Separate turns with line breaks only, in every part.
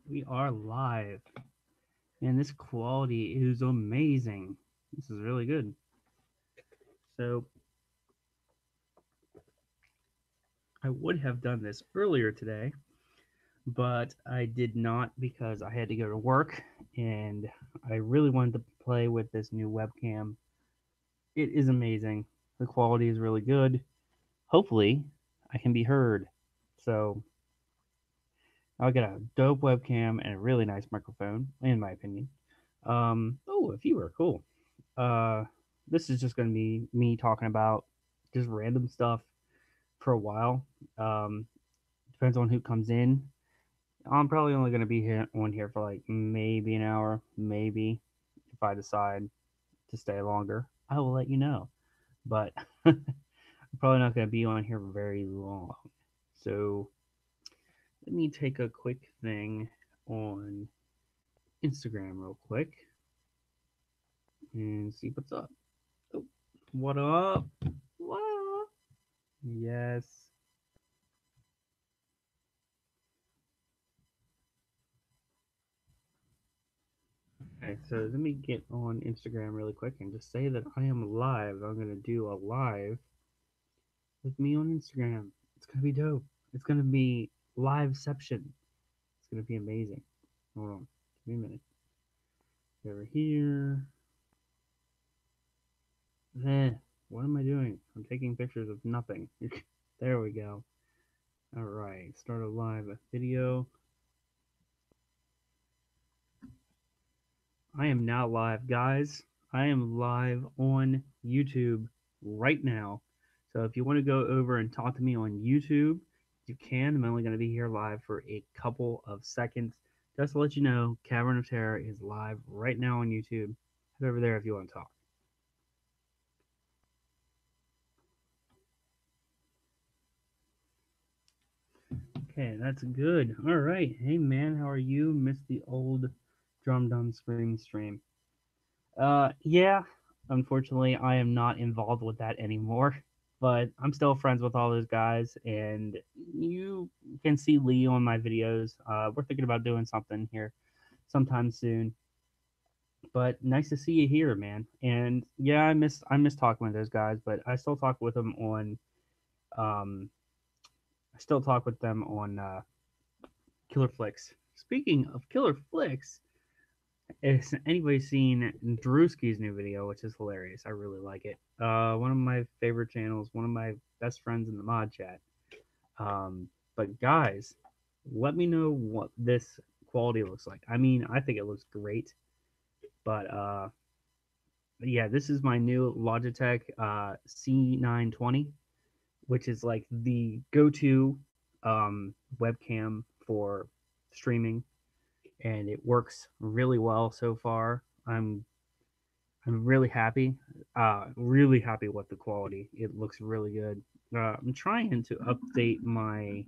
We are live, and this quality is amazing. This is really good. So, I would have done this earlier today, but I did not because I had to go to work, and I really wanted to play with this new webcam. It is amazing. The quality is really good. Hopefully, I can be heard. So, I'll get a dope webcam and a really nice microphone, in my opinion. Oh, a viewer, cool. Uh, this is just going to be me talking about just random stuff for a while. Um, Depends on who comes in. I'm probably only going to be here on here for like maybe an hour, maybe if I decide to stay longer, I will let you know. But I'm probably not going to be on here very long. So let me take a quick thing on Instagram real quick and see what's up. Oh, what up? What up? Yes. Okay, so let me get on Instagram really quick and just say that I am live. I'm gonna do a live with me on Instagram. It's gonna be dope. It's gonna be liveception. It's gonna be amazing. Hold on, give me a minute. Over here. Eh, what am I doing? I'm taking pictures of nothing. There we go. All right, start a live video. I am now live, guys. I am live on YouTube right now. So if you want to go over and talk to me on YouTube, you can. I'm only going to be here live for a couple of seconds. Just to let you know, Cavern of Terror is live right now on YouTube. Head over there if you want to talk. Okay, that's good. All right. Hey, man, how are you? Missed the old Drum Dum Scream stream. Yeah, unfortunately, I am not involved with that anymore. But I'm still friends with all those guys, and you can see Lee on my videos. We're thinking about doing something here sometime soon. But nice to see you here, man. And yeah, I miss talking with those guys, but I still talk with them on um I still talk with them on Killer Flicks. Speaking of Killer Flicks, has anybody seen Drewski's new video, which is hilarious? I really like it. One of my favorite channels, one of my best friends in the mod chat. But guys, let me know what this quality looks like. I mean, I think it looks great, but yeah, this is my new Logitech C920, which is like the go-to webcam for streaming, and it works really well so far. I'm really happy with the quality. It looks really good. I'm trying to update my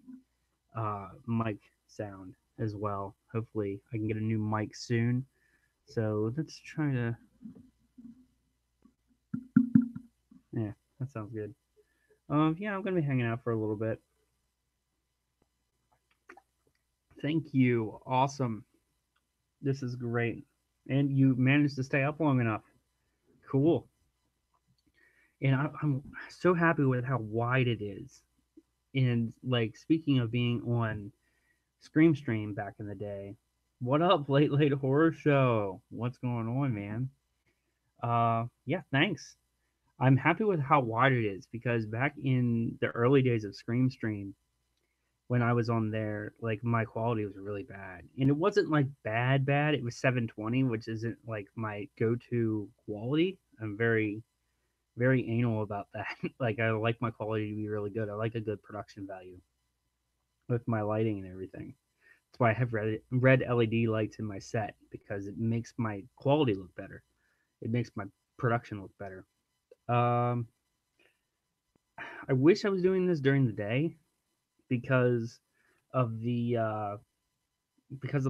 mic sound as well. Hopefully, I can get a new mic soon. So let's try to. Yeah, that sounds good. Yeah, I'm gonna be hanging out for a little bit. Thank you. Awesome. This is great. And you managed to stay up long enough. Cool. And I'm so happy with how wide it is. And like speaking of being on Scream Stream back in the day. What up, late late horror show? What's going on, man? Yeah, thanks. I'm happy with how wide it is because back in the early days of Scream Stream, when I was on there, like my quality was really bad, and it wasn't like bad. It was 720, which isn't like my go-to quality. I'm very anal about that. Like I like my quality to be really good. I like a good production value with my lighting and everything. That's why I have red LED lights in my set because it makes my quality look better. It makes my production look better. Um, I wish I was doing this during the day because of the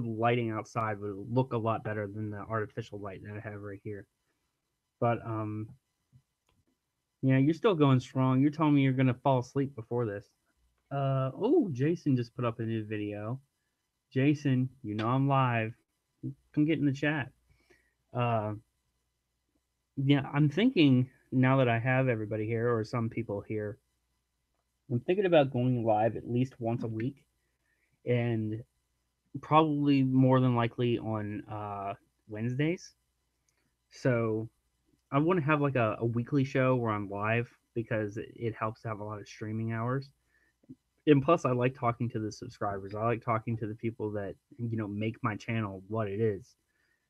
lighting outside would look a lot better than the artificial light that I have right here. But yeah, you're still going strong. You're telling me you're gonna fall asleep before this. Oh, Jason just put up a new video. Jason, I'm live. Come get in the chat. Uh, yeah, I'm thinking now that I have everybody here, or some people here, I'm thinking about going live at least once a week, and probably more than likely on Wednesdays. So I want to have like a weekly show where I'm live because it helps to have a lot of streaming hours. And plus, I like talking to the subscribers. I like talking to the people that make my channel what it is.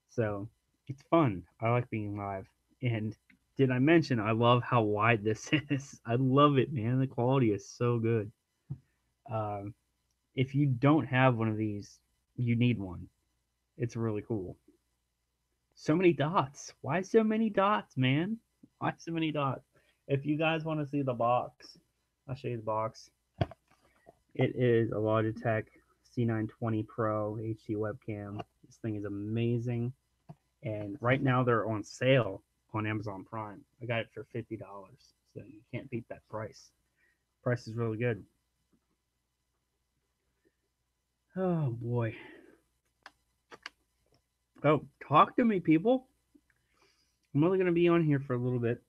So it's fun. I like being live. And did I mention I love how wide this is? I love it, man. The quality is so good. Um, if you don't have one of these, you need one. It's really cool. So many dots. Why so many dots, man? Why so many dots? If you guys want to see the box, I'll show you the box. It is a Logitech C920 Pro HD webcam. This thing is amazing. And right now they're on sale on Amazon Prime. I got it for $50, so you can't beat that price. Price is really good. Oh boy. Oh, talk to me, people. I'm only gonna be on here for a little bit,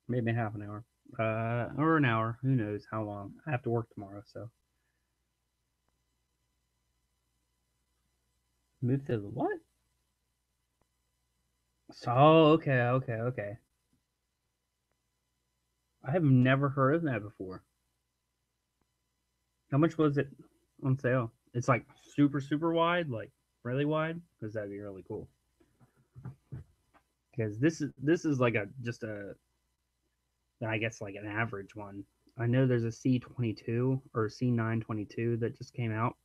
maybe half an hour, or an hour. Who knows how long? I have to work tomorrow, so. Move to the what? Oh, okay. I have never heard of that before. How much was it on sale? It's like super wide, like really wide, because that'd be really cool. Because this is like a just a I guess like an average one. I know there's a C22 or C922 that just came out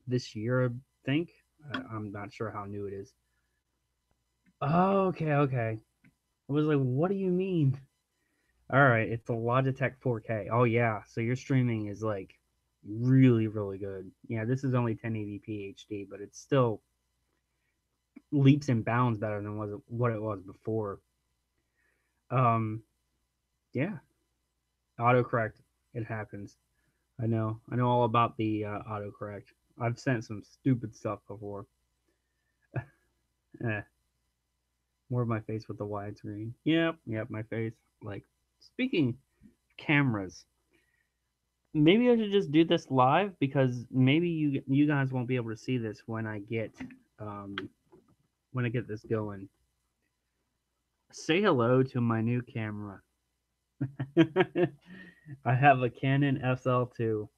this year, I think. I'm not sure how new it is. Oh, okay. I was like, what do you mean? All right, it's a Logitech 4K. Oh yeah, so your streaming is like really good. Yeah, this is only 1080p HD, but it's still leaps and bounds better than what it was before. Um, yeah, autocorrect. It happens. I know all about the autocorrect. I've sent some stupid stuff before. Eh, more of my face with the widescreen. Yep, my face. Like, speaking of cameras, maybe I should just do this live because maybe you guys won't be able to see this um when I get this going. Say hello to my new camera. I have a Canon SL2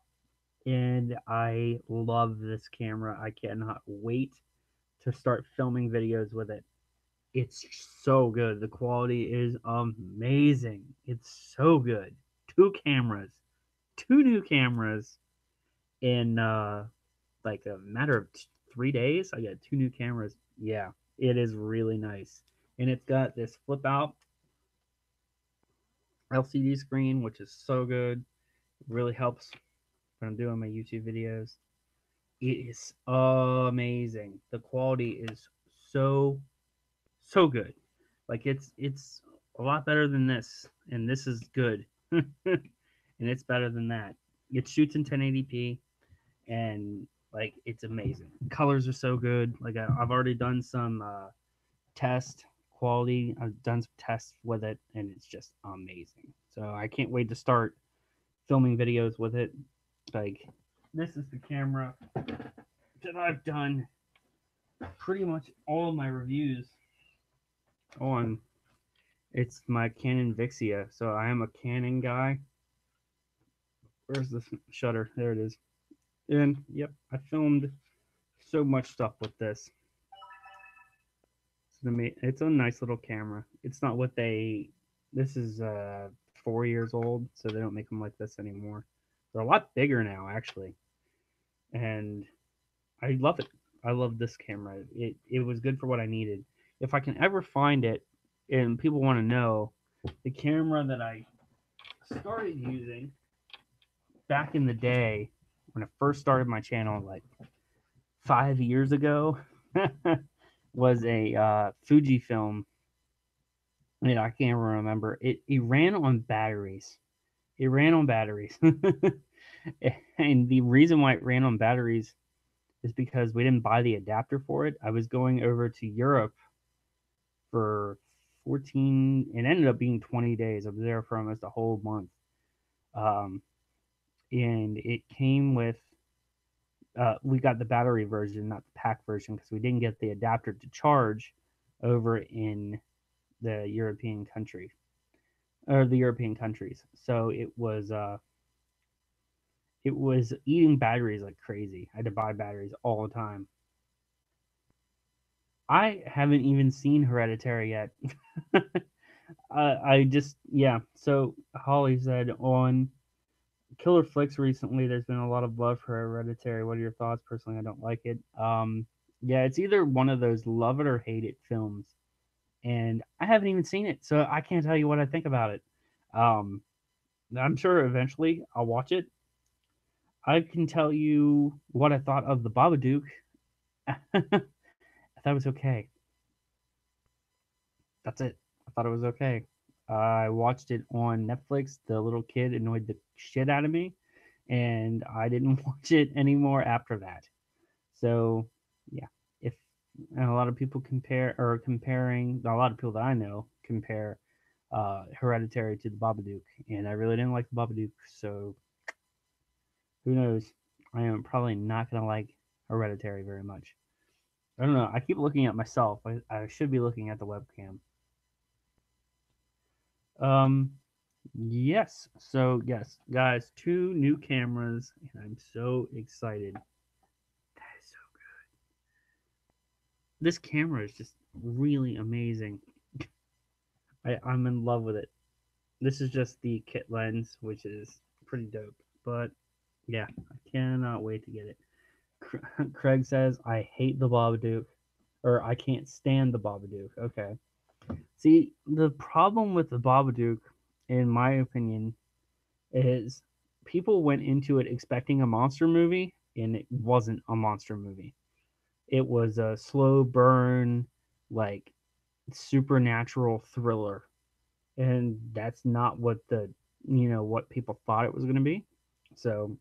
and I love this camera. I cannot wait to start filming videos with it. It's so good. The quality is amazing. It's so good. Two cameras, two new cameras in like a matter of 3 days. I got two new cameras. Yeah, it is really nice, and it's got this flip out LCD screen, which is so good. It really helps when I'm doing my YouTube videos. It is amazing. The quality is so good. Like it's a lot better than this, and this is good, and it's better than that. It shoots in 1080p, and like it's amazing. Colors are so good. Like I've already done some test quality. I've done some tests with it, and it's just amazing. So I can't wait to start filming videos with it. Like this is the camera that I've done pretty much all of my reviews on. It's my Canon Vixia, so I am a Canon guy. Where's the shutter? There it is. And yep, I filmed so much stuff with this. It's a nice little camera. It's not what they. This is 4 years old, so they don't make them like this anymore. They're a lot bigger now, actually, and I love it. I love this camera. It was good for what I needed. If I can ever find it, and people want to know, the camera that I started using back in the day when I first started my channel, like 5 years ago, was a Fujifilm. And I can't remember. It ran on batteries. It ran on batteries. And the reason why it ran on batteries is because we didn't buy the adapter for it. I was going over to Europe for 14, it ended up being 20 days. I was there for almost a whole month. Um, and it came with, we got the battery version, not the pack version, because we didn't get the adapter to charge over in the European country or the European countries. So it was eating batteries like crazy. I had to buy batteries all the time. I haven't even seen Hereditary yet. I just yeah. So Holly said on Killer Flicks recently, there's been a lot of love for Hereditary. What are your thoughts? Personally, I don't like it. Yeah, it's either one of those love it or hate it films, and I haven't even seen it, so I can't tell you what I think about it. Um, I'm sure eventually I'll watch it. I can tell you what I thought of the Babadook. I thought it was okay. That's it. I thought it was okay. I watched it on Netflix. The little kid annoyed the shit out of me, and I didn't watch it anymore after that. So, yeah, if and a lot of people comparing, a lot of people that I know compare Hereditary to the Babadook, and I really didn't like the Babadook. So, who knows? I am probably not gonna like Hereditary very much. I don't know. I keep looking at myself. I should be looking at the webcam. Um, yes. So yes, guys, two new cameras, and I'm so excited. That is so good. This camera is just really amazing. I'm in love with it. This is just the kit lens, which is pretty dope. But yeah, I cannot wait to get it. Craig says I hate the Babadook, or I can't stand the Babadook. Okay. See, the problem with the Babadook, in my opinion, is people went into it expecting a monster movie, and it wasn't a monster movie. It was a slow burn, like supernatural thriller, and that's not what what people thought it was going to be. So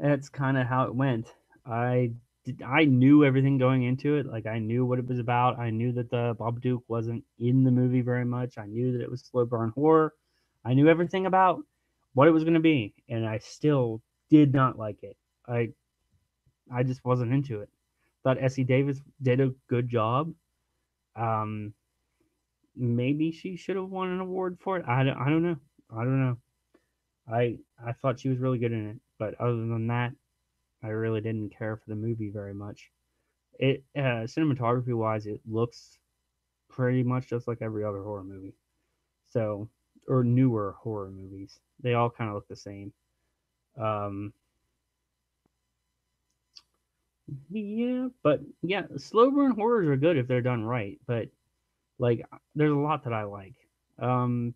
that's kind of how it went. I knew everything going into it. Like I knew what it was about. I knew that the Babadook wasn't in the movie very much. I knew that it was slow burn horror. I knew everything about what it was going to be, and I still did not like it. I just wasn't into it. Thought Essie Davis did a good job. Um, Maybe she should have won an award for it. I don't know. I don't know. I thought she was really good in it, but other than that, I really didn't care for the movie very much. It cinematography wise, it looks pretty much just like every other horror movie. So, or newer horror movies, they all kind of look the same. Um, yeah, but yeah, slow burn horrors are good if they're done right. But like, there's a lot that I like. Um,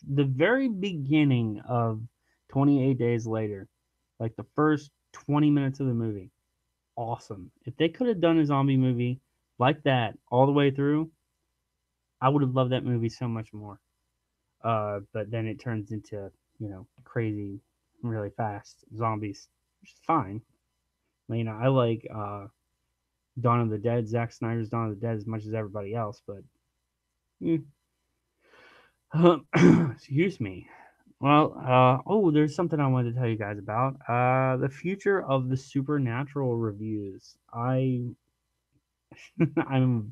the very beginning of 28 Days Later, like the first 20 minutes of the movie, awesome. If they could have done a zombie movie like that all the way through, I would have loved that movie so much more. But then it turns into, crazy, really fast zombies, which is fine. I like Dawn of the Dead, Zack Snyder's Dawn of the Dead as much as everybody else, but mm. Excuse me. Well, there's something I wanted to tell you guys about. The future of the supernatural reviews. I'm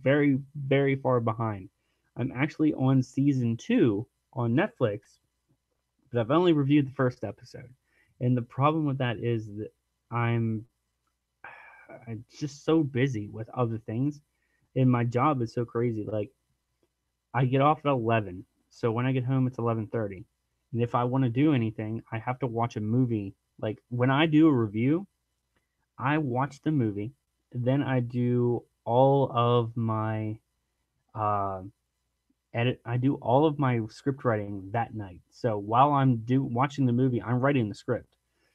very, very far behind. I'm actually on season 2 on Netflix, but I've only reviewed the first episode. And the problem with that is that I'm I'm just so busy with other things, and my job is so crazy. Like I get off at 11, so when I get home it's 11:30. And if I want to do anything, I have to watch a movie. Like when I do a review, I watch the movie, then I do all of my uh, edit. I do all of my script writing that night. So while I'm watching the movie, I'm writing the script.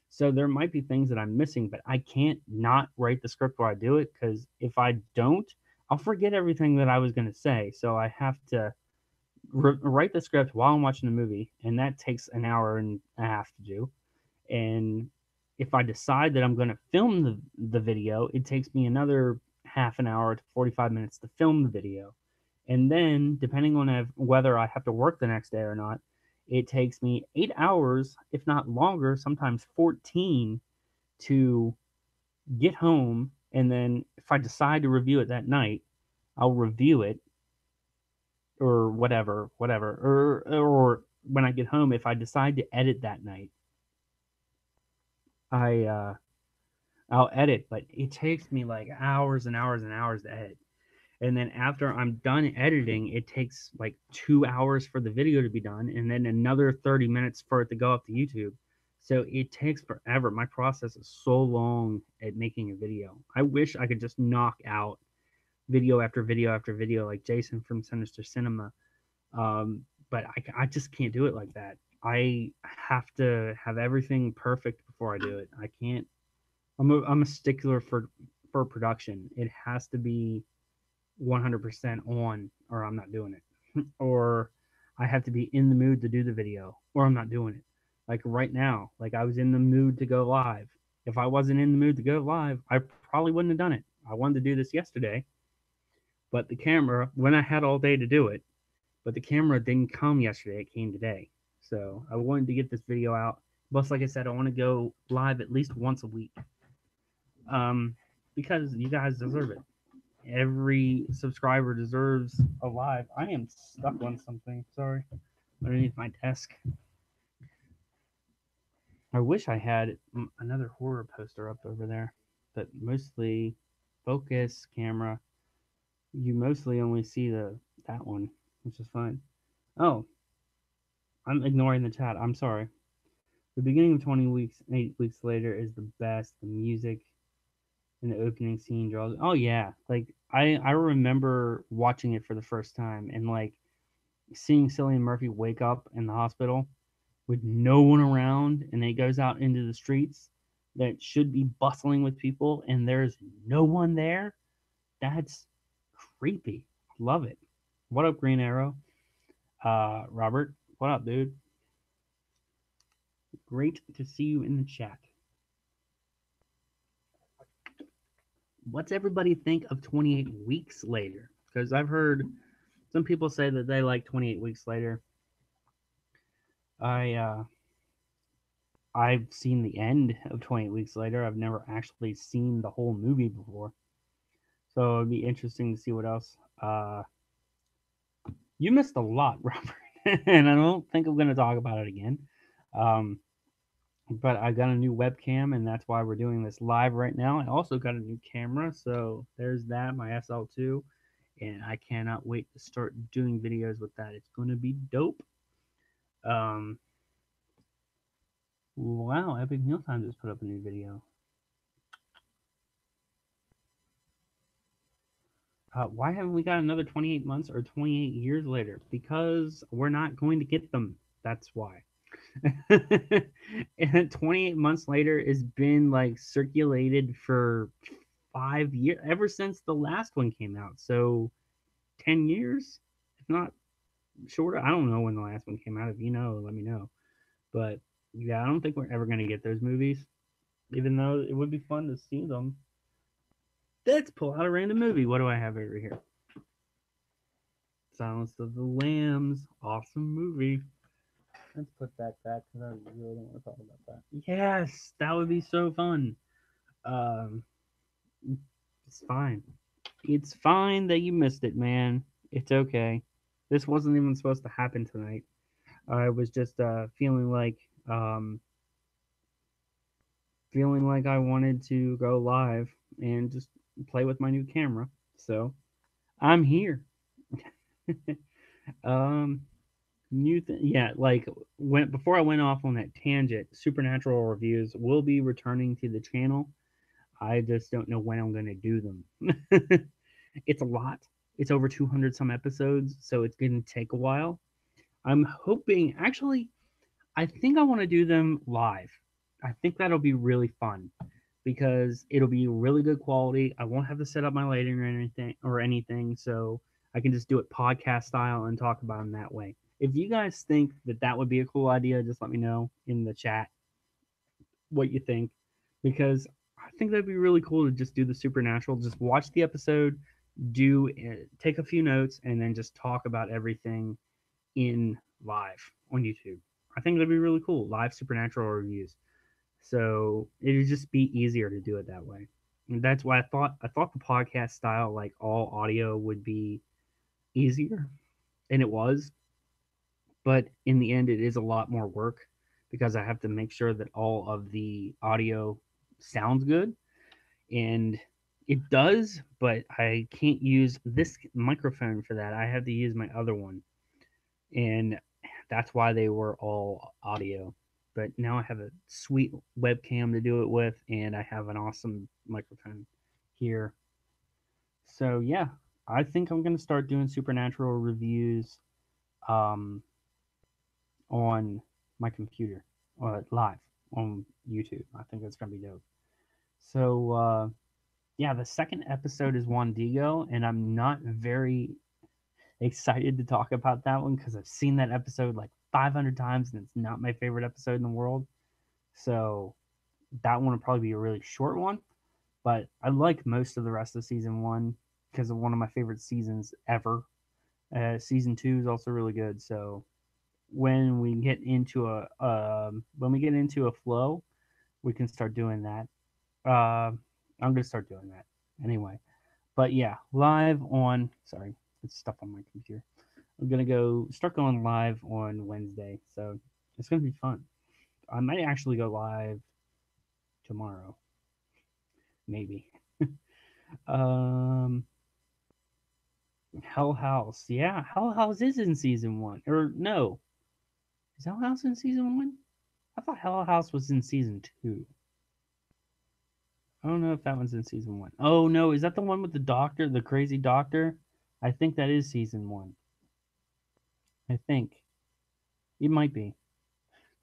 So there might be things that I'm missing, but I can't not write the script while I do it because if I don't, I'll forget everything that I was going to say. So I have to write the script while I'm watching the movie, and that takes an hour and a half to do. And if I decide that I'm going to film the video, it takes me another half an hour to 45 minutes to film the video. And then, depending on whether I have to work the next day or not, it takes me 8 hours, if not longer, sometimes 14, to get home. And then, if I decide to review it that night, I'll review it or whatever. Or when I get home, if I decide to edit that night, I I'll edit, but it takes me like hours and hours and hours to edit. And then after I'm done editing, it takes like 2 hours for the video to be done, and then another 30 minutes for it to go up to YouTube. So it takes forever. My process is so long at making a video. I wish I could just knock out video after video after video like Jason from Sinister Cinema. But I just can't do it like that. I have to have everything perfect before I do it. I can't. I'm a stickler for production. It has to be 100% on, or I'm not doing it. Or I have to be in the mood to do the video, or I'm not doing it. Like right now, like I was in the mood to go live. If I wasn't in the mood to go live, I probably wouldn't have done it. I wanted to do this yesterday, but the camera, when I had all day to do it, but the camera didn't come yesterday, it came today. So I wanted to get this video out. Plus, like I said, I want to go live at least once a week. Because you guys deserve it. Every subscriber deserves a live. I am stuck on something. Sorry, underneath my desk. I wish I had another horror poster up over there, but mostly focus camera. You mostly only see that one, which is fine. Oh, I'm ignoring the chat. I'm sorry. The beginning of 20 weeks, 8 weeks later is the best. The music in the opening scene draws. Oh yeah, like I remember watching it for the first time and like seeing Cillian Murphy wake up in the hospital with no one around, and then he goes out into the streets that should be bustling with people, and there's no one there. That's creepy. Love it. What up, Green Arrow? Robert, what up, dude? Great to see you in the chat. What's everybody think of 28 weeks later? Because I've heard some people say that they like 28 weeks later. I've seen the end of 28 weeks later. I've never actually seen the whole movie before, so it'd be interesting to see what else. You missed a lot, Robert, and I don't think I'm going to talk about it again. But I got a new webcam, and that's why we're doing this live right now. I also got a new camera, so there's that, my SL2, and I cannot wait to start doing videos with that. It's going to be dope. Wow, Epic Mealtime just put up a new video. Why haven't we got another 28 months or 28 years later? Because we're not going to get them. That's why. And 28 months later has been like circulated for 5 years, ever since the last one came out. So 10 years, if not shorter. I don't know when the last one came out. If you know, let me know. But yeah, I don't think we're ever going to get those movies, even though it would be fun to see them. Let's pull out a random movie. What do I have over here? Silence of the Lambs. Awesome movie. Let's put that back because I really don't want to talk about that. Yes, that would be so fun. It's fine. It's fine that you missed it, man. It's okay. This wasn't even supposed to happen tonight. I was just feeling like I wanted to go live and just play with my new camera. So I'm here. Yeah, like before I went off on that tangent, supernatural reviews will be returning to the channel. I just don't know when I'm going to do them. It's a lot. It's over 200 some episodes, so it's going to take a while. I'm hoping, actually, I think I want to do them live. I think that'll be really fun because it'll be really good quality. I won't have to set up my lighting or anything, so I can just do it podcast style and talk about them that way. If you guys think that would be a cool idea, just let me know in the chat what you think. because I think that'd be really cool to just do the supernatural. Just watch the episode, do take a few notes, and then just talk about everything in live on YouTube. I think that'd be really cool. Live supernatural reviews. So it'd just be easier to do it that way. And that's why I thought the podcast style, like all audio, would be easier, and it was. But in the end, it is a lot more work because I have to make sure that all of the audio sounds good, and it does. But I can't use this microphone for that. I have to use my other one, and that's why they were all audio. But now I have a sweet webcam to do it with, and I have an awesome microphone here. So yeah, I think I'm gonna start doing supernatural reviews um, on my computer live on YouTube. I think that's gonna be dope. So yeah, the second episode is Juan Digo, and I'm not very excited to talk about that one because I've seen that episode like 500 times, and it's not my favorite episode in the world. So that one would probably be a really short one. But I like most of the rest of season one because of one of my favorite seasons ever. Season two is also really good. So when we get into a flow, we can start doing that. I'm gonna start doing that anyway. But yeah, live on. Sorry, it's stuff on my computer. I'm gonna go start going live on Wednesday, so it's gonna be fun. I might actually go live tomorrow, maybe. Um, Hell House, yeah, Hell House is in season one, or no? Is Hell House in season one? I thought Hell House was in season two. I don't know if that one's in season one. Oh no, is that the one with the doctor, the crazy doctor? I think that is season one. I think it might be.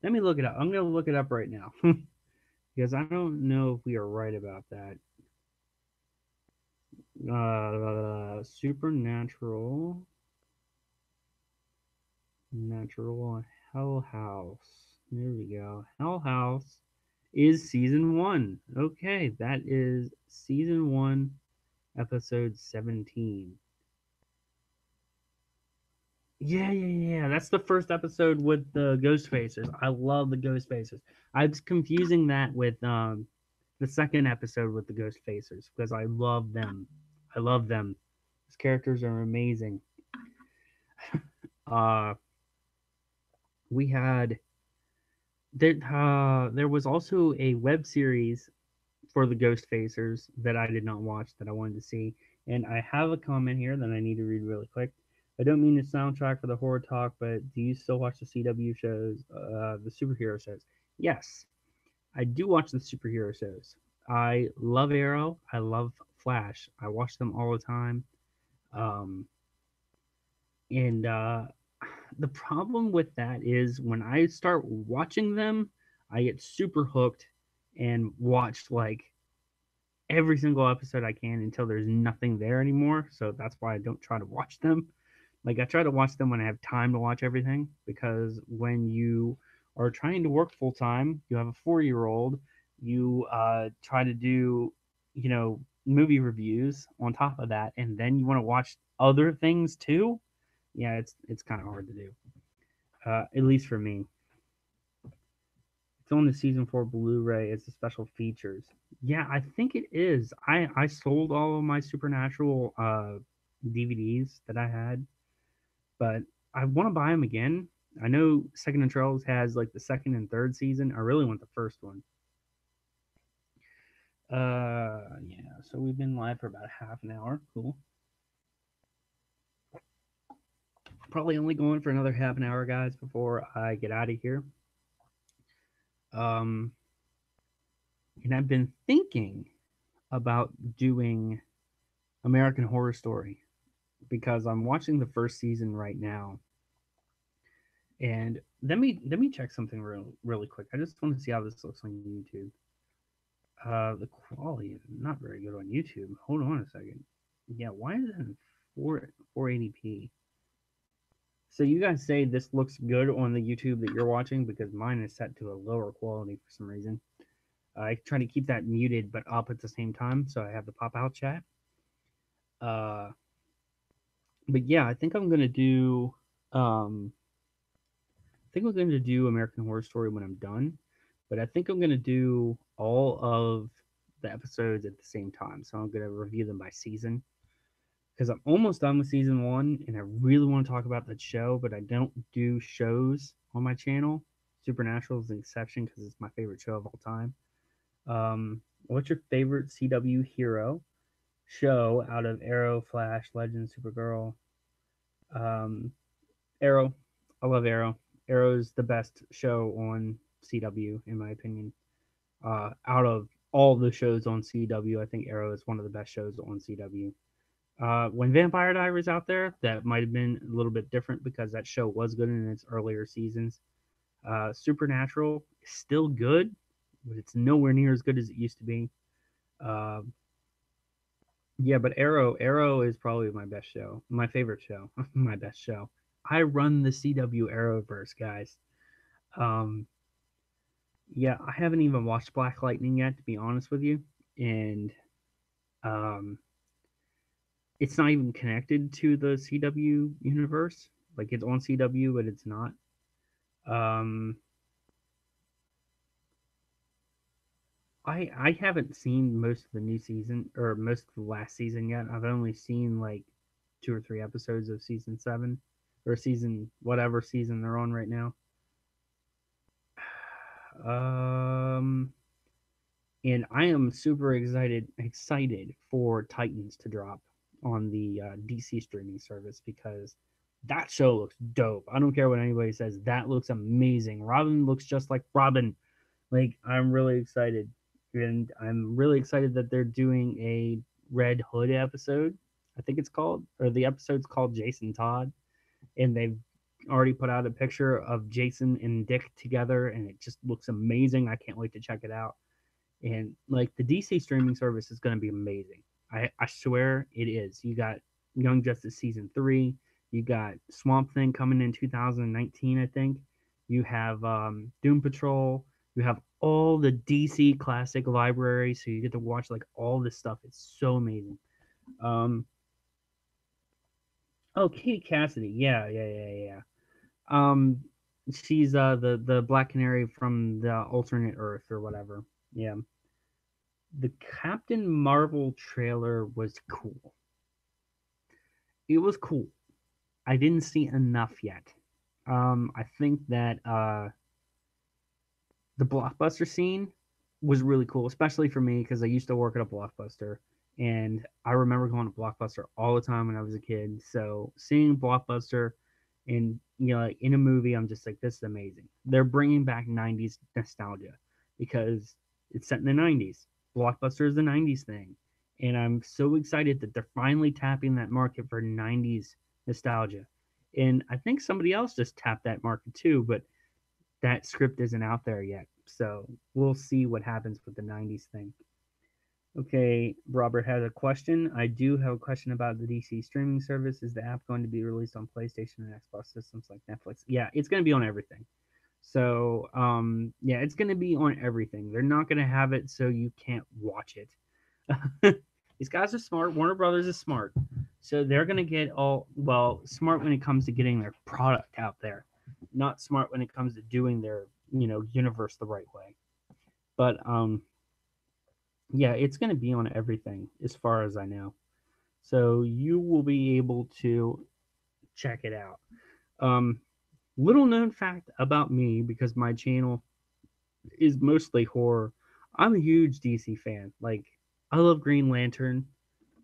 Let me look it up. I'm gonna look it up right now because I don't know if we are right about that. Supernatural, natural Hell House. There we go. Hell House is season one. Okay, that is season one, episode 17. Yeah. That's the first episode with the Ghost Facers. I love the Ghost Facers. I was confusing that with the second episode with the Ghost Facers because I love them. I love them. These characters are amazing. Uh, we had there was also a web series for the Ghost Facers that I did not watch that I wanted to see, and I have a comment here that I need to read really quick. I don't mean to soundtrack for the horror talk, but do you still watch the CW shows, the superhero shows? Yes, I do watch the superhero shows. I love Arrow. I love Flash. I watch them all the time. Um, and the problem with that is when I start watching them, I get super hooked and watch like every single episode I can until there's nothing there anymore. So that's why I don't try to watch them. Like I try to watch them when I have time to watch everything because when you are trying to work full time, you have a 4-year old, you try to do, movie reviews on top of that, and then you want to watch other things too. Yeah, it's kind of hard to do. At least for me. It's on the season 4 Blu-ray. It's the special features. Yeah, I think it is. I sold all of my Supernatural DVDs that I had, but I want to buy them again. I know Second and Trails has like the second and third season. I really want the first one. Yeah. So we've been live for about half an hour. Cool. Probably only going for another half an hour, guys, before I get out of here. Um, and I've been thinking about doing American Horror Story because I'm watching the first season right now. And let me check something really quick. I just want to see how this looks on YouTube. The quality is not very good on YouTube. Hold on a second. Yeah, why is it in 480p? So you guys say this looks good on the YouTube that you're watching because mine is set to a lower quality for some reason. I try to keep that muted but up at the same time, so I have the pop out chat. Uh, but yeah, I think I'm gonna do. Um, I think I'm gonna do American Horror Story when I'm done, but I think I'm gonna do all of the episodes at the same time. So I'm gonna review them by season because I'm almost done with season one, and I really want to talk about that show, but I don't do shows on my channel. Supernatural is an exception because it's my favorite show of all time. What's your favorite CW hero show out of Arrow, Flash, Legends, Supergirl? Um, Arrow. I love Arrow. Arrow's the best show on CW, in my opinion. Out of all the shows on CW, I think Arrow is one of the best shows on CW. When Vampire Diaries out there, that might have been a little bit different because that show was good in its earlier seasons. Supernatural is still good, but it's nowhere near as good as it used to be. Uh, yeah, but Arrow is probably my best show, my favorite show, my best show. I run the CW Arrowverse, guys. Um, yeah, I haven't even watched Black Lightning yet, to be honest with you, and um, it's not even connected to the CW universe. Like it's on CW, but it's not. Um, I haven't seen most of the new season or most of the last season yet. I've only seen like 2 or 3 episodes of season 7 or season whatever season they're on right now. Um, and I am super excited for Titans to drop on the DC streaming service because that show looks dope. I don't care what anybody says. That looks amazing. Robin looks just like Robin. Like I'm really excited, and I'm really excited that they're doing a Red Hood episode. I think it's called, or the episode's called Jason Todd, and they've already put out a picture of Jason and Dick together, and it just looks amazing. I can't wait to check it out. And like the DC streaming service is going to be amazing. I swear it is. You got Young Justice season 3. You got Swamp Thing coming in 2019, I think. You have Doom Patrol. You have all the DC classic library, so you get to watch like all this stuff. It's so amazing. Um, oh, Kate Cassidy. Yeah. Um, she's the Black Canary from the alternate Earth or whatever. Yeah. The Captain Marvel trailer was cool. It was cool. I didn't see enough yet. I think that the Blockbuster scene was really cool, especially for me because I used to work at a Blockbuster, and I remember going to Blockbuster all the time when I was a kid. So seeing Blockbuster and like in a movie, I'm just like, this is amazing. They're bringing back '90s nostalgia because it's set in the '90s. Blockbuster is the '90s thing, and I'm so excited that they're finally tapping that market for '90s nostalgia. And I think somebody else just tapped that market too, but that script isn't out there yet. So we'll see what happens with the '90s thing. Okay, Robert has a question. I do have a question about the DC streaming service. Is the app going to be released on PlayStation and Xbox systems like Netflix? Yeah, it's going to be on everything. So, yeah, it's going to be on everything. They're not going to have it so you can't watch it. These guys are smart. Warner Brothers is smart. So they're going to get smart when it comes to getting their product out there, not smart when it comes to doing their, universe the right way. But, yeah, it's going to be on everything as far as I know. So you will be able to check it out. Um, Little known fact about me because my channel is mostly horror. I'm a huge DC fan. Like, I love Green Lantern.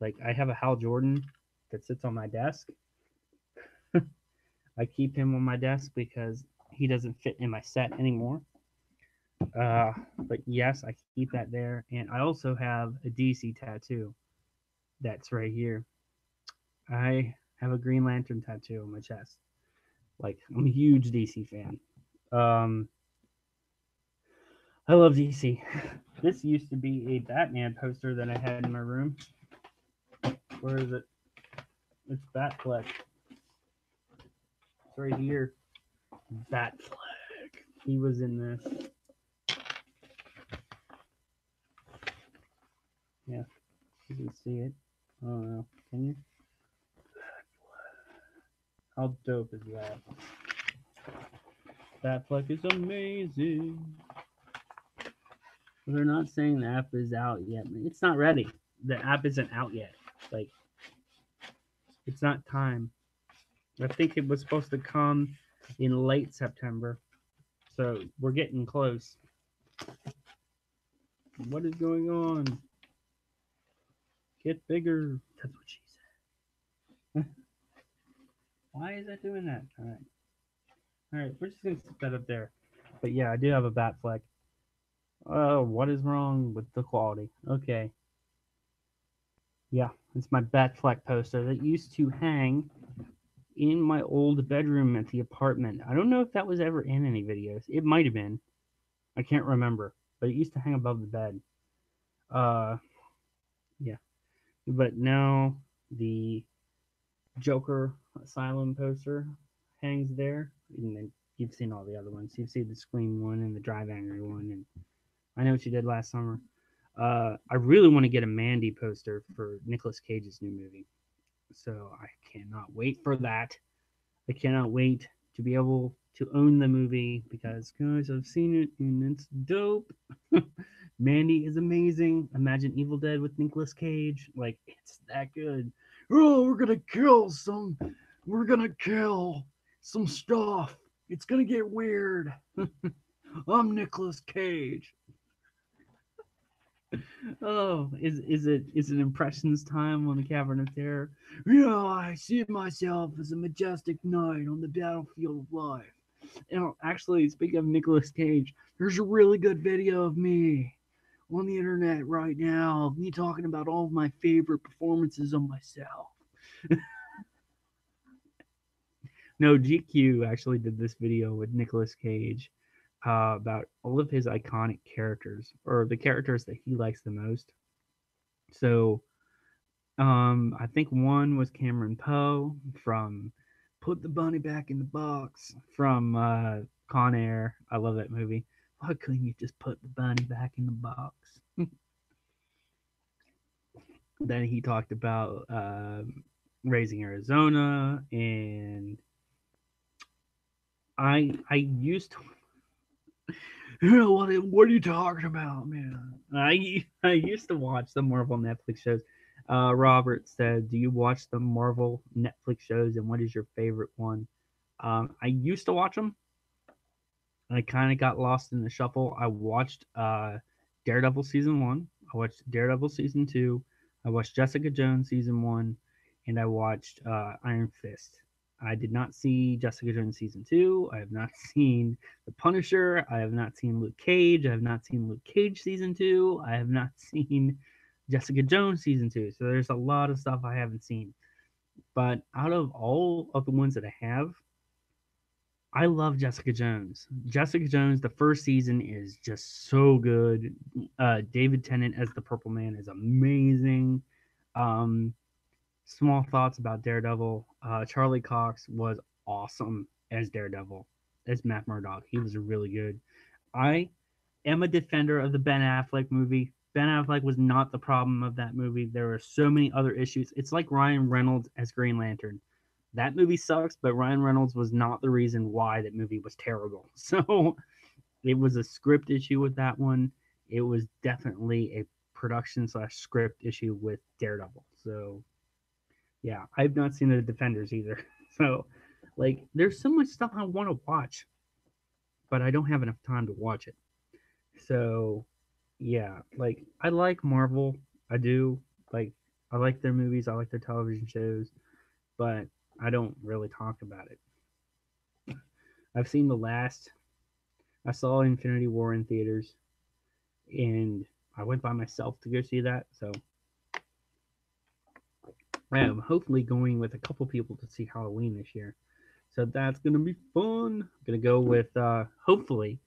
Like, I have a Hal Jordan that sits on my desk. I keep him on my desk because he doesn't fit in my set anymore. But yes, I keep that there. And I also have a DC tattoo that's right here. I have a Green Lantern tattoo on my chest. Like, I'm a huge DC fan. Um, I love DC. This used to be a Batman poster that I had in my room. Where is it? It's Batfleck. It's right here. Batfleck. He was in this. Yeah, you can see it. I don't know. Can you? How dope is that? That fleck is amazing. They're not saying the app is out yet. It's not ready. The app isn't out yet. Like, it's not time. I think it was supposed to come in late September. So we're getting close. What is going on? Get bigger. That's what she said. Why is that doing that? All right. All right. We're just going to sit that up there. But yeah, I do have a bat fleck. Oh, what is wrong with the quality? Okay. Yeah, it's my bat fleck poster that used to hang in my old bedroom at the apartment. I don't know if that was ever in any videos. It might have been. I can't remember. But it used to hang above the bed. Uh, yeah. But now the Joker Asylum poster hangs there. And then you've seen all the other ones. You've seen the Scream one and the Drive Angry one. And I know what you did last summer. I really want to get a Mandy poster for Nicolas Cage's new movie. So I cannot wait for that. I cannot wait to be able to own the movie because, guys, I've seen it and it's dope. Mandy is amazing. Imagine Evil Dead with Nicolas Cage. Like, it's that good. Oh, we're gonna kill some stuff. It's gonna get weird. I'm Nicolas Cage. Oh, is it impressions time on the Cavern of Terror? Yeah, I see myself as a majestic knight on the battlefield of life. Actually, speaking of Nicolas Cage, there's a really good video of me on the internet right now, me talking about all of my favorite performances of myself. No, GQ actually did this video with Nicolas Cage about all of his iconic characters, or the characters that he likes the most. So, I think one was Cameron Poe from Put the Bunny Back in the Box from Con Air. I love that movie. Why couldn't you just put the bunny back in the box? Then he talked about Raising Arizona, and I used to. What are you talking about, man? I used to watch the Marvel Netflix shows. Robert said, "Do you watch the Marvel Netflix shows, and what is your favorite one?" I used to watch them. I kind of got lost in the shuffle. I watched Daredevil season one. I watched Daredevil season two. I watched Jessica Jones season one, and I watched Iron Fist. I did not see Jessica Jones season two. I have not seen The Punisher. I have not seen Luke Cage. I have not seen Luke Cage season two. I have not seen Jessica Jones season two. So there's a lot of stuff I haven't seen. But out of all of the ones that I have, I love Jessica Jones. Jessica Jones, the first season is just so good. David Tennant as the Purple Man is amazing. Um, Small thoughts about Daredevil. Charlie Cox was awesome as Daredevil, as Matt Murdock. He was really good. I am a defender of the Ben Affleck movie. Ben Affleck was not the problem of that movie. There were so many other issues. It's like Ryan Reynolds as Green Lantern. That movie sucks, but Ryan Reynolds was not the reason why that movie was terrible. So it was a script issue with that one. It was definitely a production slash script issue with Daredevil. So yeah, I've not seen the Defenders either. So like, there's so much stuff I want to watch, but I don't have enough time to watch it. So yeah, like, I like Marvel. I do. Like, I like their movies. I like their television shows, but I don't really talk about it. I've seen the last. I saw Infinity War in theaters, and I went by myself to go see that. So I am hopefully going with a couple people to see Halloween this year. So that's gonna be fun. I'm gonna go with hopefully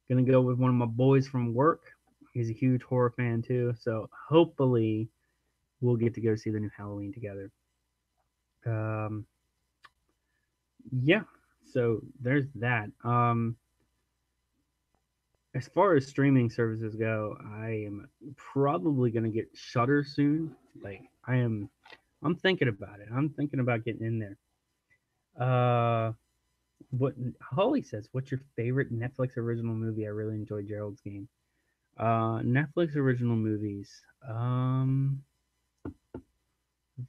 gonna go with one of my boys from work. He's a huge horror fan too. So hopefully we'll get to go see the new Halloween together. Um, yeah. So there's that. As far as streaming services go, I am probably gonna get Shutter soon. Like I'm thinking about it. I'm thinking about getting in there. Uh, what Holly says? What's your favorite Netflix original movie? I really enjoyed Gerald's Game. Netflix original movies.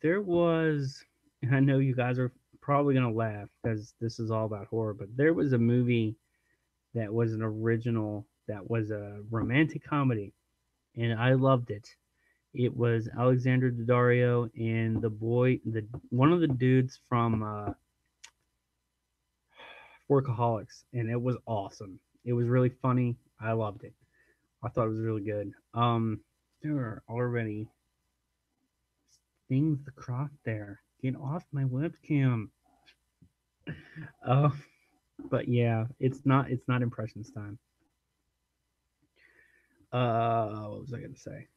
There was, and I know you guys are probably gonna laugh because this is all about horror, but there was a movie that was an original that was a romantic comedy, and I loved it. It was Alexander Daddario and the one of the dudes from Workaholics, and it was awesome. It was really funny. I loved it. I thought it was really good. There are already things to crock there. Get off my webcam. Uh, but yeah, it's not impressions time. What was I gonna say?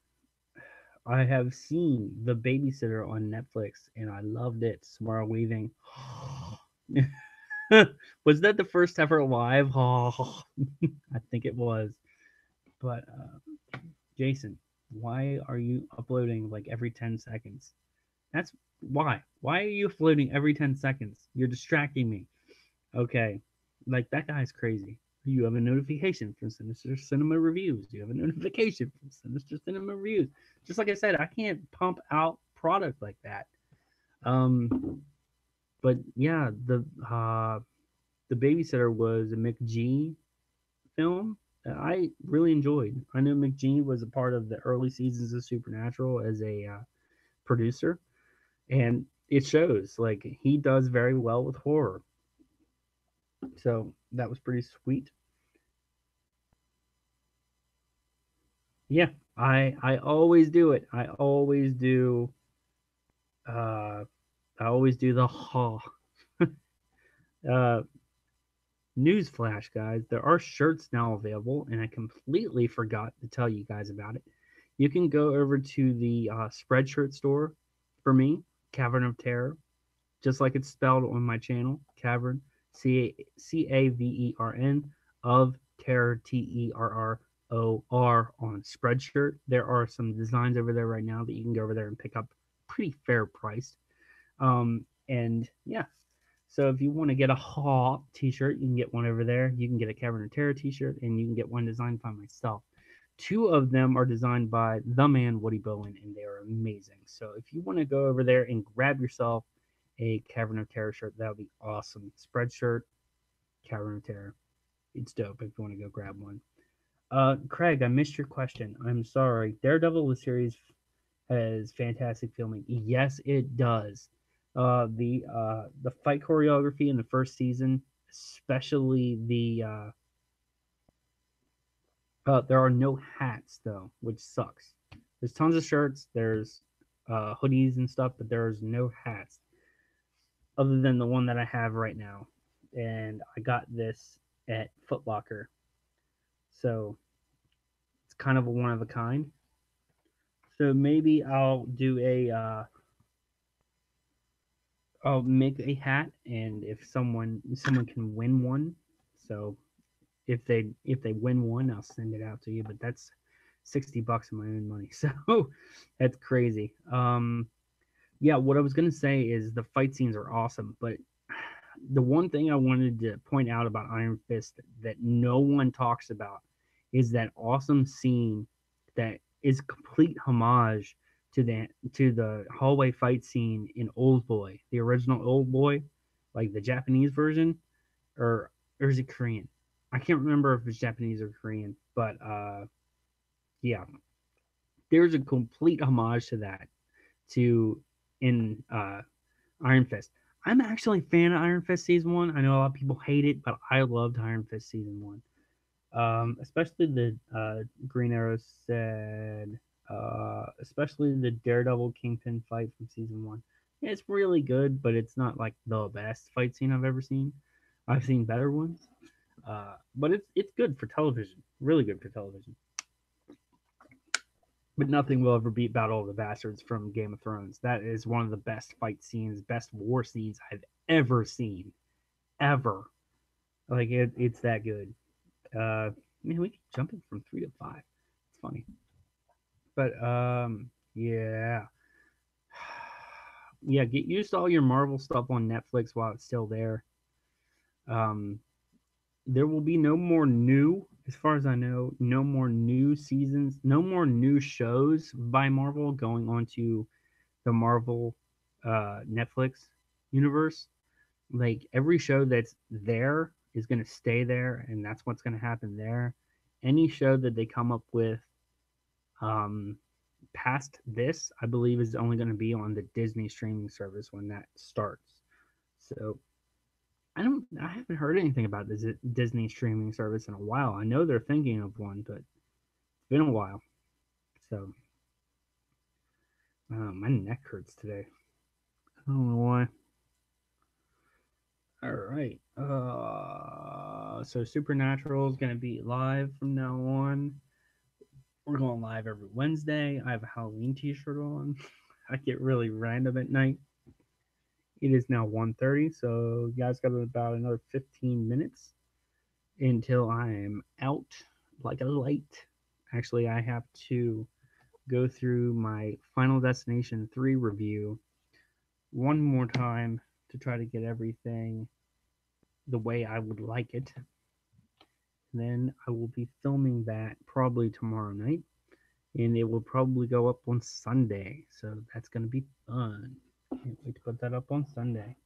I have seen The Babysitter on Netflix, and I loved it. Samara Weaving. Was that the first ever live? I think it was. But Jason, why are you uploading like every 10 seconds? That's why. Why are you uploading every 10 seconds? You're distracting me. Okay. Like that guy's crazy. You have a notification from Sinister Cinema Reviews. You have a notification from Sinister Cinema Reviews. Just like I said, I can't pump out product like that. Um, but yeah, the babysitter was a McG film that I really enjoyed. I know McG was a part of the early seasons of Supernatural as a producer, and it shows. Like he does very well with horror, so that was pretty sweet. Yeah, I always do it. Uh, I always do the ha. Uh, Newsflash, guys, there are shirts now available, and I completely forgot to tell you guys about it. You can go over to the Spreadshirt store for me, Cavern of Terror, just like it's spelled on my channel, Cavern, Cavern of Terror, Terror on Spreadshirt. There are some designs over there right now that you can go over there and pick up pretty fair priced. And yeah, so if you want to get a Haw t-shirt, you can get one over there. You can get a Cavern of Terror t-shirt, and you can get one designed by myself. Two of them are designed by the man Woody Bowen, and they are amazing. So if you want to go over there and grab yourself a Cavern of Terror shirt, that would be awesome. Spreadshirt, Cavern of Terror. It's dope if you want to go grab one. Craig, I missed your question. I'm sorry. Daredevil the series has fantastic filming. Yes, it does. The fight choreography in the first season, especially there are no hats though, which sucks. There's tons of shirts, there's hoodies and stuff, but there's no hats other than the one that I have right now, and I got this at Foot Locker, so it's kind of a one of a kind. So maybe I'll make a hat, and if someone can win one, so if they win one, I'll send it out to you. But that's $60 of my own money, so that's crazy. Yeah, what I was gonna say is the fight scenes are awesome, but the one thing I wanted to point out about Iron Fist that no one talks about is that awesome scene that is complete homage to the hallway fight scene in Old Boy, the original Old Boy, like the Japanese version, or is it Korean? I can't remember if it's Japanese or Korean, but yeah, there's a complete homage to that to in Iron Fist. I'm actually a fan of Iron Fist season one. I know a lot of people hate it, but I loved Iron Fist season one. Especially the Green Arrow said, especially the Daredevil Kingpin fight from season one. Yeah, it's really good, but it's not like the best fight scene I've ever seen. I've seen better ones, but it's good for television. Really good for television. But nothing will ever beat Battle of the Bastards from Game of Thrones. That is one of the best fight scenes, best war scenes I've ever seen, ever. Like it's that good. Man, we keep jumping from 3 to 5. It's funny. But yeah. Yeah, get used to all your Marvel stuff on Netflix while it's still there. Um there will be no more new, as far as I know, no more new seasons, no more new shows by Marvel going onto the Marvel Netflix universe. Like every show that's there is going to stay there, and that's what's going to happen there. Any show that they come up with um, past this, I believe, is only going to be on the Disney streaming service when that starts. So I haven't heard anything about this Disney streaming service in a while. I know they're thinking of one, but it's been a while. So my neck hurts today. I don't know why. All right. So Supernatural is gonna be live from now on. We're going live every Wednesday. I have a Halloween T-shirt on. I get really random at night. It is now 1:30, so you guys got about another 15 minutes until I am out like a light. Actually, I have to go through my Final Destination 3 review one more time to try to get everything the way I would like it. Then I will be filming that probably tomorrow night, and it will probably go up on Sunday. So that's going to be fun. Can't wait to put that up on Sunday.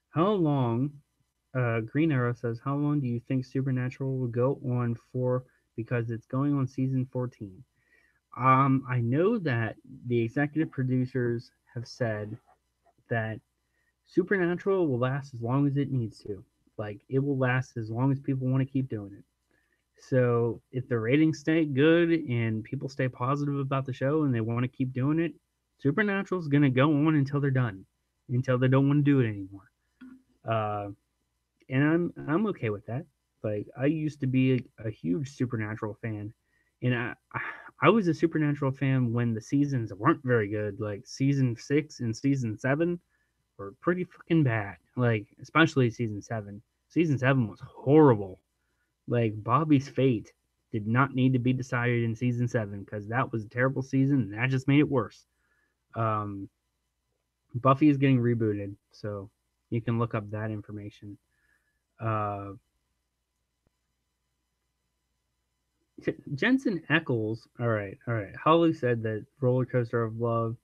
How long, Green Arrow says, how long do you think Supernatural will go on for? Because it's going on season 14. I know that the executive producers have said that Supernatural will last as long as it needs to. Like, it will last as long as people want to keep doing it. So if the ratings stay good and people stay positive about the show and they want to keep doing it, Supernatural's gonna go on until they're done, until they don't want to do it anymore. Uh, and I'm okay with that. Like I used to be a huge Supernatural fan, and I was a Supernatural fan when the seasons weren't very good. Like season 6 and season 7 were pretty fucking bad. Like especially season 7. Season 7 was horrible. Like Bobby's fate did not need to be decided in season 7 because that was a terrible season and that just made it worse. Um, Buffy is getting rebooted, so you can look up that information. Uh, Jensen Ackles. All right. Holly said that Roller Coaster of Love.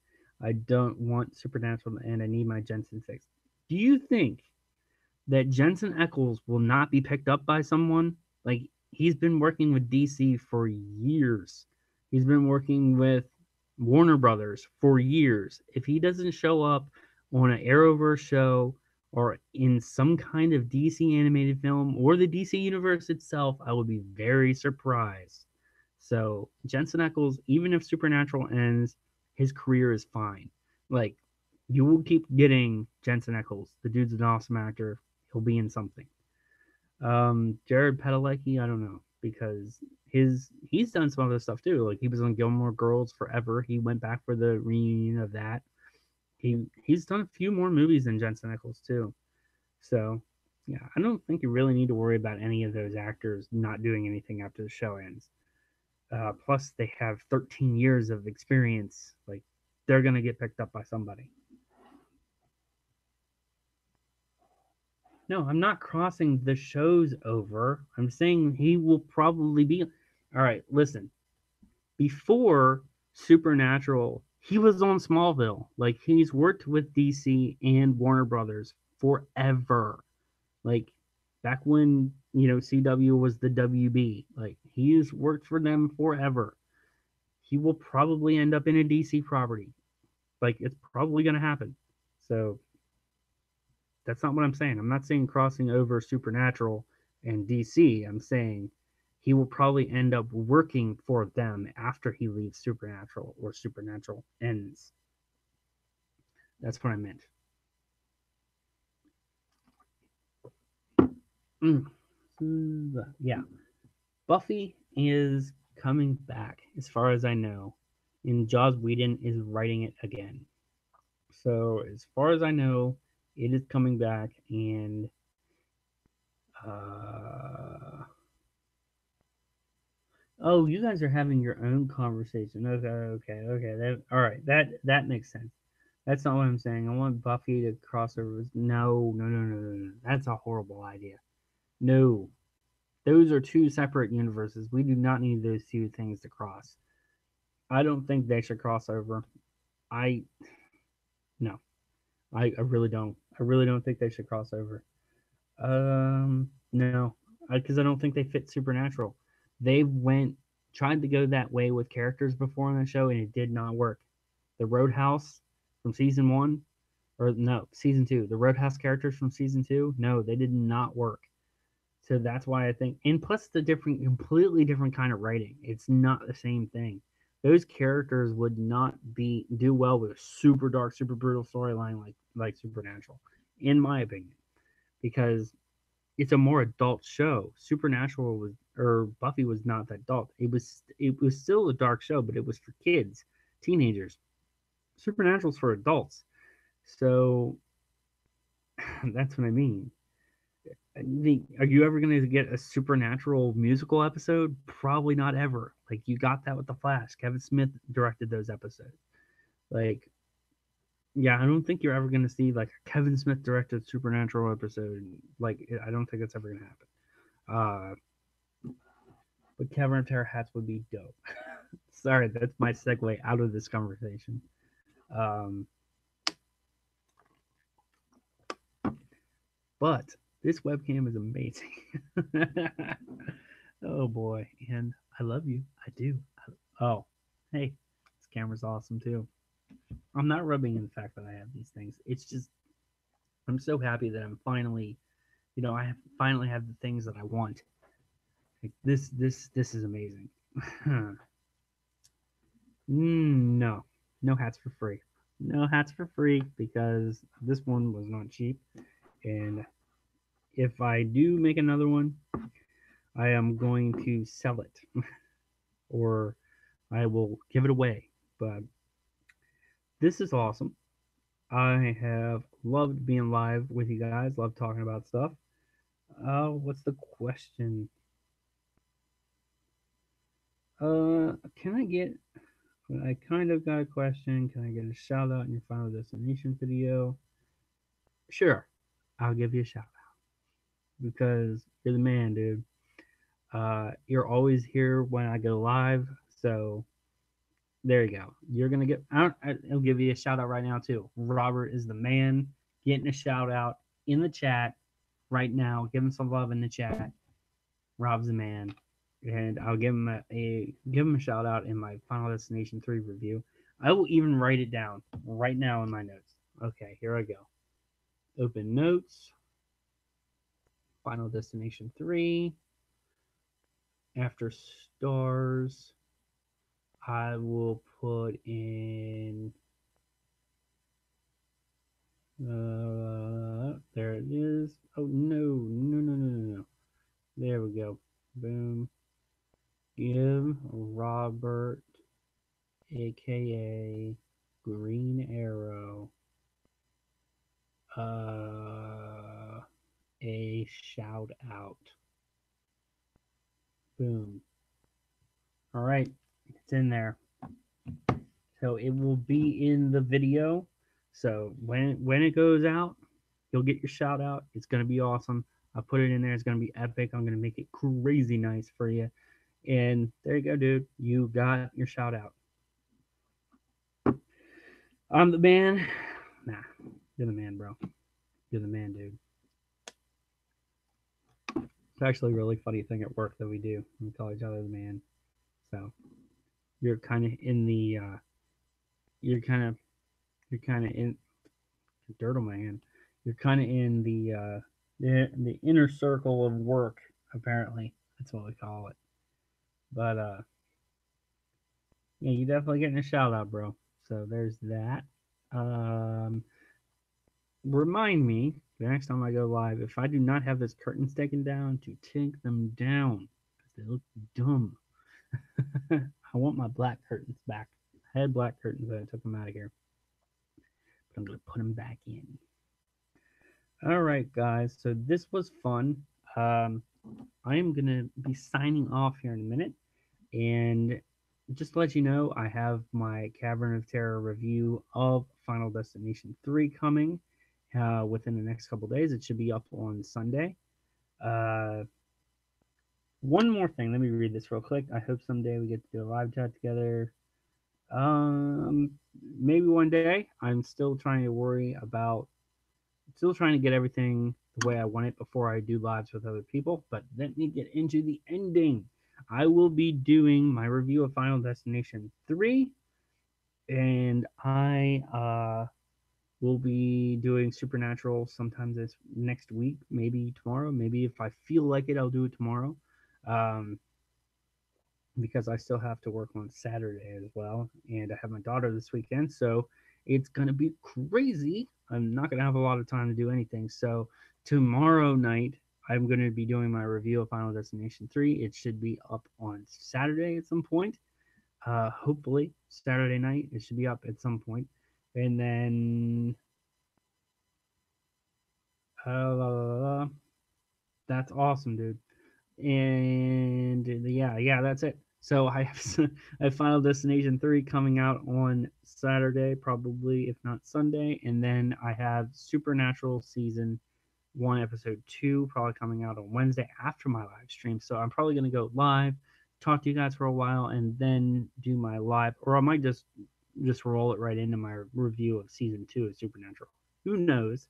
I don't want Supernatural and I need my Jensen fix. Do you think that Jensen Ackles will not be picked up by someone? Like he's been working with DC for years. He's been working with Warner Brothers for years. If he doesn't show up on an Arrowverse show or in some kind of DC animated film or the DC universe itself, I would be very surprised. So Jensen Ackles, even if Supernatural ends, his career is fine. Like you will keep getting Jensen Ackles. The dude's an awesome actor. He'll be in something. Jared Padalecki, I don't know because he's done some other stuff too. Like he was on Gilmore Girls forever. He went back for the reunion of that. He's done a few more movies than Jensen Ackles too. So yeah, I don't think you really need to worry about any of those actors not doing anything after the show ends. Plus, they have 13 years of experience. Like they're gonna get picked up by somebody. No, I'm not crossing the shows over. I'm saying he will probably be. All right, listen. Before Supernatural, he was on Smallville. Like he's worked with DC and Warner Brothers forever. Like back when CW was the WB. Like he's worked for them forever. He will probably end up in a DC property. Like it's probably going to happen. So that's not what I'm saying. I'm not saying crossing over Supernatural and DC. I'm saying he will probably end up working for them after he leaves Supernatural or Supernatural ends. That's what I meant. Mm. Yeah. Buffy is coming back, as far as I know, and Joss Whedon is writing it again. So, as far as I know, it is coming back, and uh, Oh, you guys are having your own conversation. Okay, okay. All right. That makes sense. That's not what I'm saying. I want Buffy to cross over. No. That's a horrible idea. No, those are two separate universes. We do not need those two things to cross. I don't think they should cross over. I no. I really don't. I really don't think they should cross over. No, because I don't think they fit Supernatural. They went tried to go that way with characters before on the show, and it did not work. The Roadhouse from season one, or no, season two. The Roadhouse characters from season two, no, they did not work. So that's why I think, and plus the completely different kind of writing. It's not the same thing. Those characters would not be do well with a super dark, super brutal storyline like Supernatural, in my opinion, because it's a more adult show. Supernatural was or Buffy was not that adult. It was still a dark show, but it was for kids, teenagers. Supernatural's for adults. So that's what I mean. Are you ever going to get a Supernatural musical episode? Probably not ever. Like you got that with The Flash. Kevin Smith directed those episodes. Like, yeah, I don't think you're ever going to see like a Kevin Smith directed Supernatural episode. Like, I don't think that's ever going to happen. But Cavern of Terror hats would be dope. Sorry, that's my segue out of this conversation. Um, but this webcam is amazing. Oh boy, and I love you. I do. Oh, hey, this camera's awesome too. I'm not rubbing in the fact that I have these things. It's just I'm so happy that I'm finally, finally have the things that I want. Like this is amazing. No, no hats for free. No hats for free because this one was not cheap. And if I do make another one, I am going to sell it or I will give it away. But this is awesome. I have loved being live with you guys, love talking about stuff. What's the question? Can I get? I kind of got a question. Can I get a shout out in your final destination video? Sure, I'll give you a shout out because you're the man, dude. You're always here when I go live, so there you go. You're gonna get. I'll give you a shout out right now too. Robert is the man. Getting a shout out in the chat right now. Give him some love in the chat. Rob's the man, and I'll give him a shout out in my Final Destination 3 review. I will even write it down right now in my notes. Okay, here I go. Open notes. Final Destination 3. After stars, I will put in. There it is. Oh no. There we go. Boom. Give Robert, aka Green Arrow, a shout out. Boom. All right, it's in there. So it will be in the video. So when it goes out, you'll get your shout out. It's gonna be awesome. I'll put it in there. It's gonna be epic. I'm gonna make it crazy nice for you. And there you go, dude. You got your shout out. I'm the man. Nah, you're the man, bro. You're the man, dude. It's actually a really funny thing at work that we do. We call each other the man. So you're kind of in the you're kind of in dirt on my hand. You're kind of in the inner circle of work. Apparently, that's what we call it. But yeah, you definitely getting a shout out, bro. So there's that. Um, Remind me the next time I go live if I do not have this curtains taken down to take them down because they look dumb. I want my black curtains back. I had black curtains, but I took them out of here. But I'm gonna put them back in. All right, guys. So this was fun. I am gonna be signing off here in a minute. And just to let you know, I have my Cavern of Terror review of Final Destination 3 coming within the next couple days. It should be up on Sunday. Uh, One more thing. Let me read this real quick. I hope someday we get to do a live chat together. Um, Maybe one day. I'm still trying to still trying to get everything the way I want it before I do lives with other people. But let me get into the ending. I will be doing my review of Final Destination 3, and I will be doing Supernatural sometime this next week, maybe tomorrow. Maybe if I feel like it, I'll do it tomorrow. Um, because I still have to work on Saturday as well, and I have my daughter this weekend, so it's gonna be crazy. I'm not gonna have a lot of time to do anything. So tomorrow night, I'm gonna be doing my review of Final Destination 3. It should be up on Saturday at some point. Hopefully Saturday night it should be up at some point, and then uh, that's awesome, dude. And yeah, that's it. So I have I have Final Destination 3 coming out on Saturday, probably if not Sunday, and then I have Supernatural season 1 episode 2 probably coming out on Wednesday after my live stream. So I'm probably going to go live, talk to you guys for a while, and then do my live, or I might just roll it right into my review of season 2 of Supernatural. Who knows?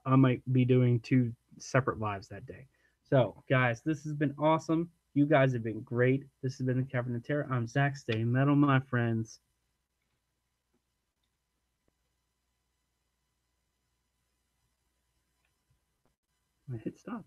I might be doing two separate lives that day. So, guys, this has been awesome. You guys have been great. This has been the Cavern of Terror. I'm Zach. Stay metal, my friends. I hit stop.